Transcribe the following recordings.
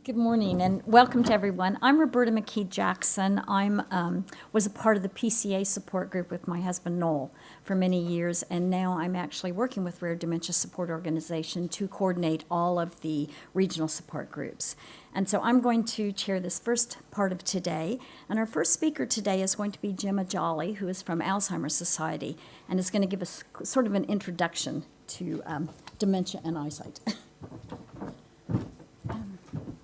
Good morning and welcome to everyone. I'm Roberta McKee Jackson. I was a part of the PCA support group with my husband Noel for many years, and now I'm actually working with Rare Dementia Support Organization to coordinate all of the regional support groups. And so I'm going to chair this first part of today, and our first speaker today is going to be Gemma Jolly, who is from Alzheimer's Society, and is going to give us sort of an introduction to dementia and eyesight.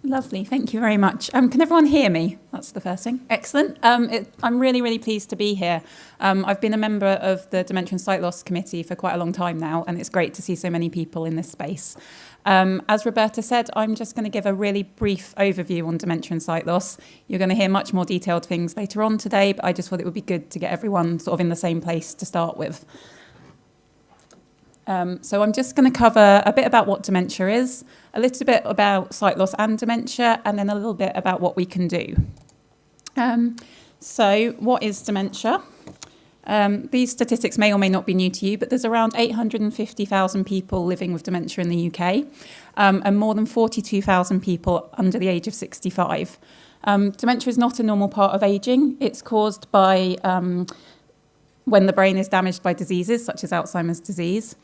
Lovely, thank you very much. Can everyone hear me? That's the first thing. Excellent. I'm really pleased to be here. I've been a member of the Dementia and Sight Loss Committee for quite a long time now, and it's great to see so many people in this space. As Roberta said, I'm just going to give a really brief overview on dementia and sight loss. You're going to hear much more detailed things later on today, but I just thought it would be good to get everyone sort of in the same place to start with. So I'm just going to cover a bit about what dementia is, a little bit about sight loss and dementia, and then a little bit about what we can do. So what is dementia? These statistics may or may not be new to you, but there's around 850,000 people living with dementia in the UK, and more than 42,000 people under the age of 65. Dementia is not a normal part of ageing. It's caused by when the brain is damaged by diseases such as Alzheimer's disease.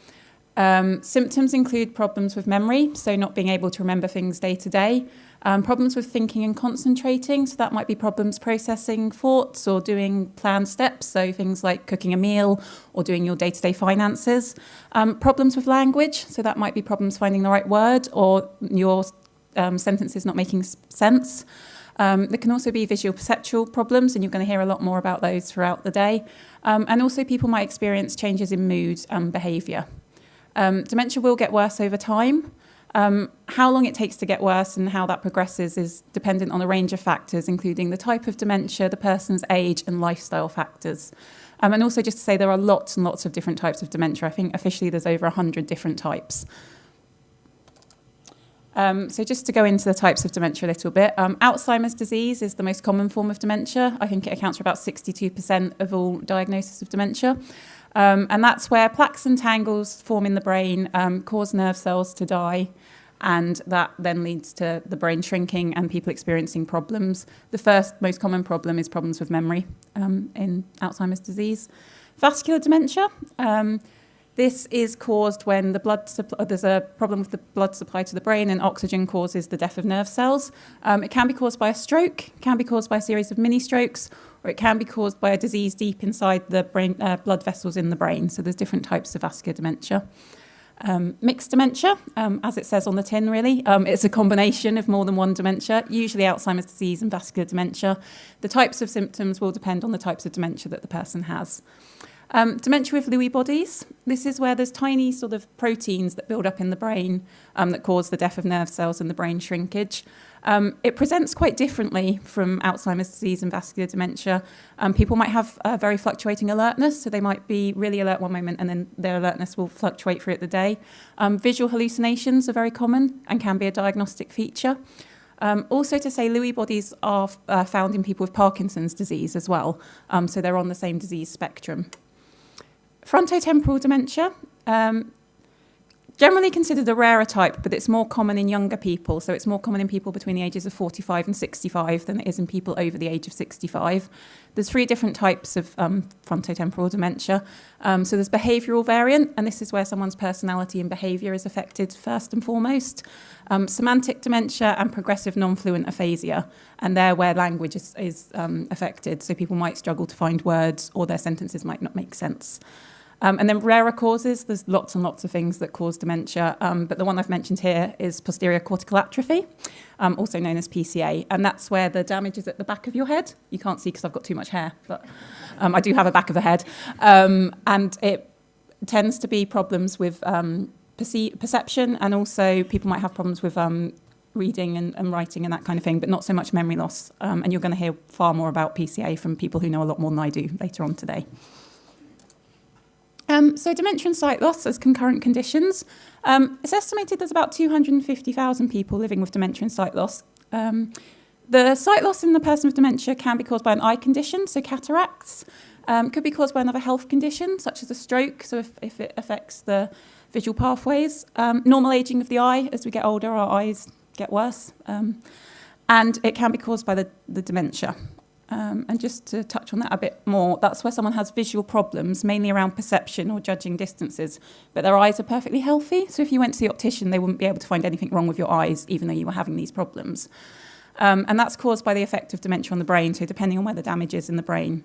Symptoms include problems with memory, so not being able to remember things day to day, problems with thinking and concentrating, so that might be problems processing thoughts or doing planned steps, so things like cooking a meal or doing your day-to-day finances, problems with language, so that might be problems finding the right word or your sentences not making sense. There can also be visual perceptual problems, and you're going to hear a lot more about those throughout the day. And also people might experience changes in mood and behaviour. Dementia will get worse over time. How long it takes to get worse and how that progresses is dependent on a range of factors, including the type of dementia, the person's age, and lifestyle factors. And also just to say there are lots and lots of different types of dementia. I think officially there's over 100 different types. So just to go into the types of dementia a little bit, Alzheimer's disease is the most common form of dementia. I think it accounts for about 62% of all diagnoses of dementia. And that's where plaques and tangles form in the brain, cause nerve cells to die, and that then leads to the brain shrinking and people experiencing problems. The first most common problem is problems with memory in Alzheimer's disease. Vascular dementia. This is caused when there's a problem with the blood supply to the brain, and oxygen causes the death of nerve cells. It can be caused by a stroke, can be caused by a series of mini strokes, or it can be caused by a disease deep inside the brain, blood vessels in the brain. So there's different types of vascular dementia. Mixed dementia, as it says on the tin, really. It's a combination of more than one dementia, usually Alzheimer's disease and vascular dementia. The types of symptoms will depend on the types of dementia that the person has. Dementia with Lewy bodies. This is where there's tiny sort of proteins that build up in the brain that cause the death of nerve cells and the brain shrinkage. It presents quite differently from Alzheimer's disease and vascular dementia. People might have very fluctuating alertness, so they might be really alert one moment and then their alertness will fluctuate throughout the day. Visual hallucinations are very common and can be a diagnostic feature. Also to say Lewy bodies are found in people with Parkinson's disease as well, so they're on the same disease spectrum. Frontotemporal dementia, generally considered a rarer type, but it's more common in younger people. So it's more common in people between the ages of 45 and 65 than it is in people over the age of 65. There's 3 different types of frontotemporal dementia. So there's behavioural variant, and this is where someone's personality and behaviour is affected first and foremost. Semantic dementia and progressive non-fluent aphasia, and they're where language is affected. So people might struggle to find words or their sentences might not make sense. And then rarer causes, there's lots and lots of things that cause dementia, but the one I've mentioned here is posterior cortical atrophy, also known as PCA, and that's where the damage is at the back of your head. You can't see because I've got too much hair, but I do have a back of the head, and it tends to be problems with perception, and also people might have problems with reading and writing and that kind of thing, but not so much memory loss, and you're going to hear far more about PCA from people who know a lot more than I do later on today. So dementia and sight loss as concurrent conditions. It's estimated there's about 250,000 people living with dementia and sight loss. The sight loss in the person with dementia can be caused by an eye condition, so cataracts. Could be caused by another health condition, such as a stroke, so if it affects the visual pathways. Normal ageing of the eye. As we get older, our eyes get worse. And it can be caused by the dementia. And just to touch on that a bit more, that's where someone has visual problems, mainly around perception or judging distances, but their eyes are perfectly healthy. So if you went to the optician, they wouldn't be able to find anything wrong with your eyes, even though you were having these problems. And that's caused by the effect of dementia on the brain, so depending on where the damage is in the brain.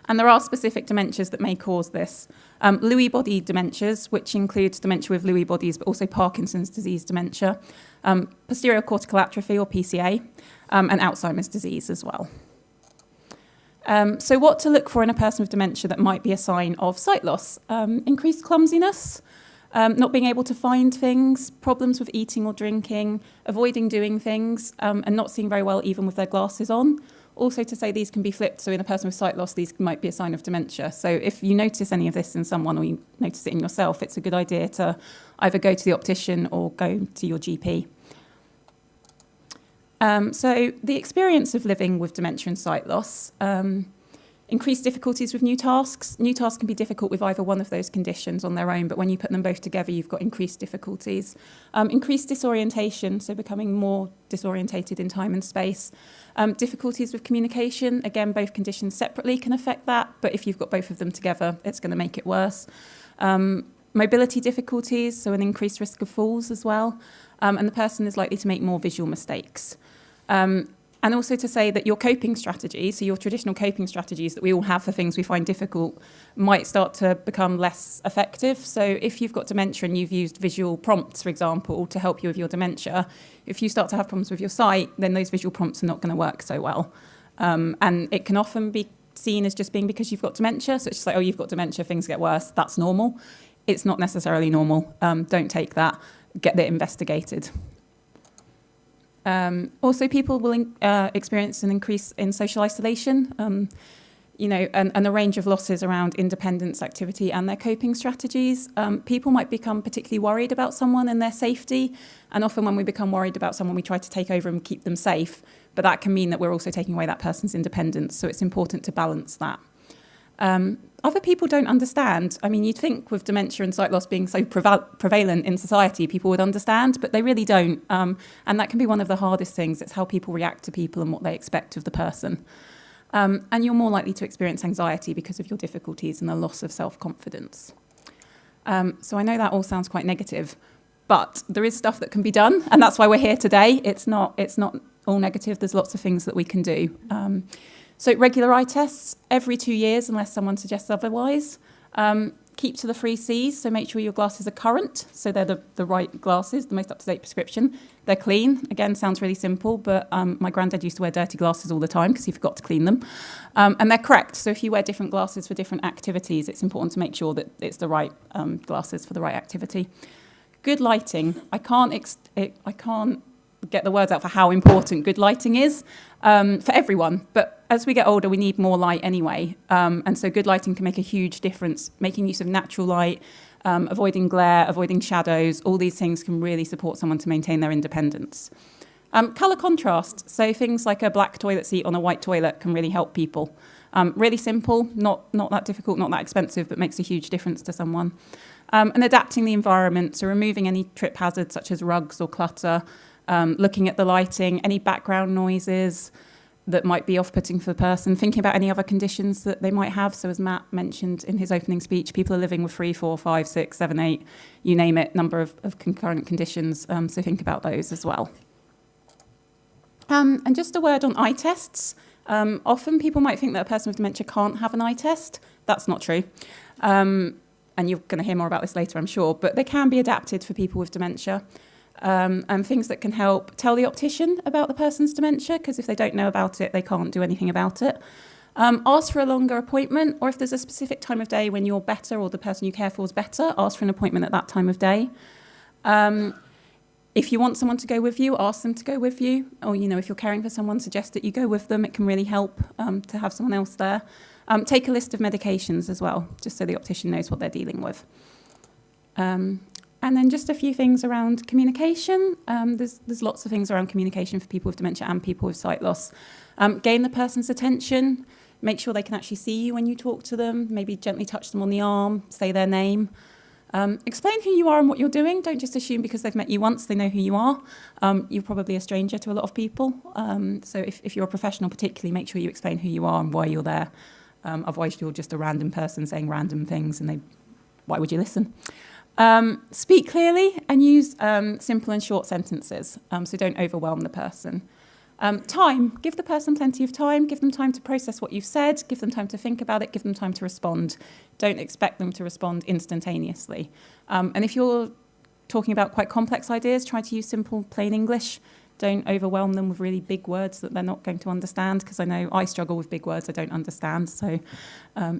And there are specific dementias that may cause this. Lewy body dementias, which includes dementia with Lewy bodies, but also Parkinson's disease dementia, posterior cortical atrophy or PCA, and Alzheimer's disease as well. So what to look for in a person with dementia that might be a sign of sight loss? Increased clumsiness, not being able to find things, problems with eating or drinking, avoiding doing things, and not seeing very well even with their glasses on. Also to say these can be flipped, so in a person with sight loss, these might be a sign of dementia. So if you notice any of this in someone or you notice it in yourself, it's a good idea to either go to the optician or go to your GP. So the experience of living with dementia and sight loss, increased difficulties with new tasks. New tasks can be difficult with either one of those conditions on their own, but when you put them both together, you've got increased difficulties. Increased disorientation, so becoming more disorientated in time and space. Difficulties with communication, again, both conditions separately can affect that, but if you've got both of them together, it's going to make it worse. Mobility difficulties, so an increased risk of falls as well, and the person is likely to make more visual mistakes. And also to say that your coping strategies, so your traditional coping strategies that we all have for things we find difficult, might start to become less effective. So if you've got dementia and you've used visual prompts, for example, to help you with your dementia, if you start to have problems with your sight, then those visual prompts are not going to work so well. And it can often be seen as just being because you've got dementia. So it's just like, oh, you've got dementia, things get worse, that's normal. It's not necessarily normal. Don't take that. Get it investigated. Also, people will experience an increase in social isolation, and a range of losses around independence, activity, and their coping strategies. People might become particularly worried about someone and their safety, and often when we become worried about someone, we try to take over and keep them safe, but that can mean that we're also taking away that person's independence, so it's important to balance that. Other people don't understand. I mean, you'd think with dementia and sight loss being so prevalent in society, people would understand, but they really don't. And that can be one of the hardest things. It's how people react to people and what they expect of the person. And you're more likely to experience anxiety because of your difficulties and the loss of self-confidence. So I know that all sounds quite negative, but there is stuff that can be done, and that's why we're here today. It's not all negative. There's lots of things that we can do. So regular eye tests every 2 years, unless someone suggests otherwise. Keep to the 3 C's, so make sure your glasses are current, so they're the right glasses, the most up-to-date prescription. They're clean. Again, sounds really simple, but my granddad used to wear dirty glasses all the time because he forgot to clean them. And they're correct, so if you wear different glasses for different activities, it's important to make sure that it's the right glasses for the right activity. Good lighting. I can't get the words out for how important good lighting is for everyone, but as we get older, we need more light anyway. And so good lighting can make a huge difference. Making use of natural light, avoiding glare, avoiding shadows, all these things can really support someone to maintain their independence. Colour contrast, so things like a black toilet seat on a white toilet can really help people. Really simple, not that difficult, not that expensive, but makes a huge difference to someone. And adapting the environment, so removing any trip hazards such as rugs or clutter, looking at the lighting, any background noises that might be off-putting for the person, thinking about any other conditions that they might have. So as Matt mentioned in his opening speech, people are living with 3, 4, 5, 6, 7, 8, you name it, number of concurrent conditions. So think about those as well. And just a word on eye tests. Often people might think that a person with dementia can't have an eye test. That's not true. And you're going to hear more about this later, I'm sure, but they can be adapted for people with dementia. And things that can help: tell the optician about the person's dementia, because if they don't know about it, they can't do anything about it. Ask for a longer appointment, or if there's a specific time of day when you're better or the person you care for is better, ask for an appointment at that time of day. If you want someone to go with you, ask them to go with you. Or, if you're caring for someone, suggest that you go with them. It can really help to have someone else there. Take a list of medications as well, just so the optician knows what they're dealing with. And then just a few things around communication. There's lots of things around communication for people with dementia and people with sight loss. Gain the person's attention. Make sure they can actually see you when you talk to them. Maybe gently touch them on the arm, say their name. Explain who you are and what you're doing. Don't just assume because they've met you once they know who you are. You're probably a stranger to a lot of people. So if you're a professional particularly, make sure you explain who you are and why you're there. Otherwise you're just a random person saying random things and why would you listen? Speak clearly and use simple and short sentences. So don't overwhelm the person. Time. Give the person plenty of time. Give them time to process what you've said. Give them time to think about it. Give them time to respond. Don't expect them to respond instantaneously. And if you're talking about quite complex ideas, try to use simple, plain English. Don't overwhelm them with really big words that they're not going to understand, because I know I struggle with big words I don't understand. So,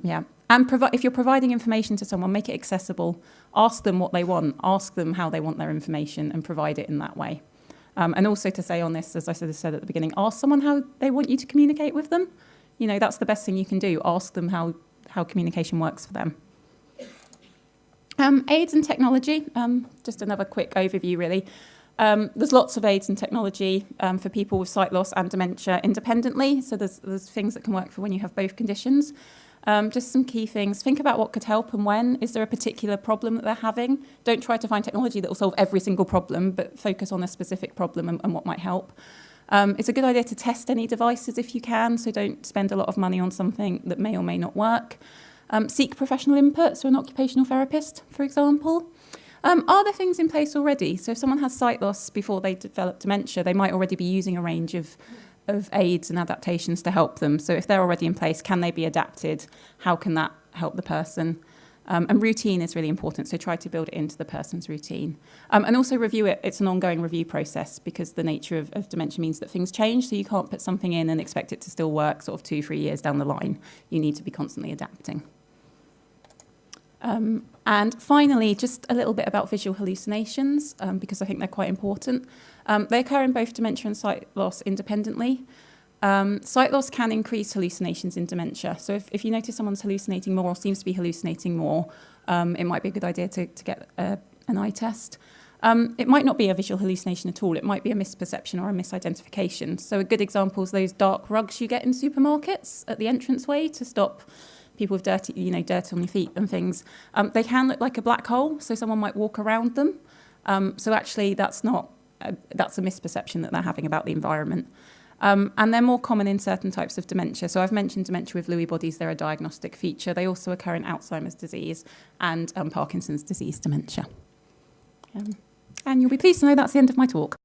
yeah. And if you're providing information to someone, make it accessible. Ask them what they want. Ask them how they want their information and provide it in that way. And also to say on this, as I said at the beginning, ask someone how they want you to communicate with them. You know, that's the best thing you can do. Ask them how communication works for them. Aids and technology, just another quick overview really. There's lots of aids and technology for people with sight loss and dementia independently. So there's things that can work for when you have both conditions. Just some key things. Think about what could help and when. Is there a particular problem that they're having? Don't try to find technology that will solve every single problem, but focus on a specific problem and what might help. It's a good idea to test any devices if you can, so don't spend a lot of money on something that may or may not work. Seek professional input, so an occupational therapist, for example. Are there things in place already? So if someone has sight loss before they develop dementia, they might already be using a range of aids and adaptations to help them. So if they're already in place, can they be adapted? How can that help the person? And routine is really important, so try to build it into the person's routine. And also review it. It's an ongoing review process, because the nature of dementia means that things change, so you can't put something in and expect it to still work sort of 2-3 years down the line. You need to be constantly adapting. And finally, just a little bit about visual hallucinations, because I think they're quite important. They occur in both dementia and sight loss independently. Sight loss can increase hallucinations in dementia. So if you notice someone's hallucinating more or seems to be hallucinating more, it might be a good idea to get an eye test. It might not be a visual hallucination at all. It might be a misperception or a misidentification. So a good example is those dark rugs you get in supermarkets at the entranceway to stop people with dirt on your feet and things. They can look like a black hole, so someone might walk around them. So actually that's a misperception that they're having about the environment. And they're more common in certain types of dementia. So I've mentioned dementia with Lewy bodies. They're a diagnostic feature. They also occur in Alzheimer's disease and Parkinson's disease dementia. And you'll be pleased to know that's the end of my talk.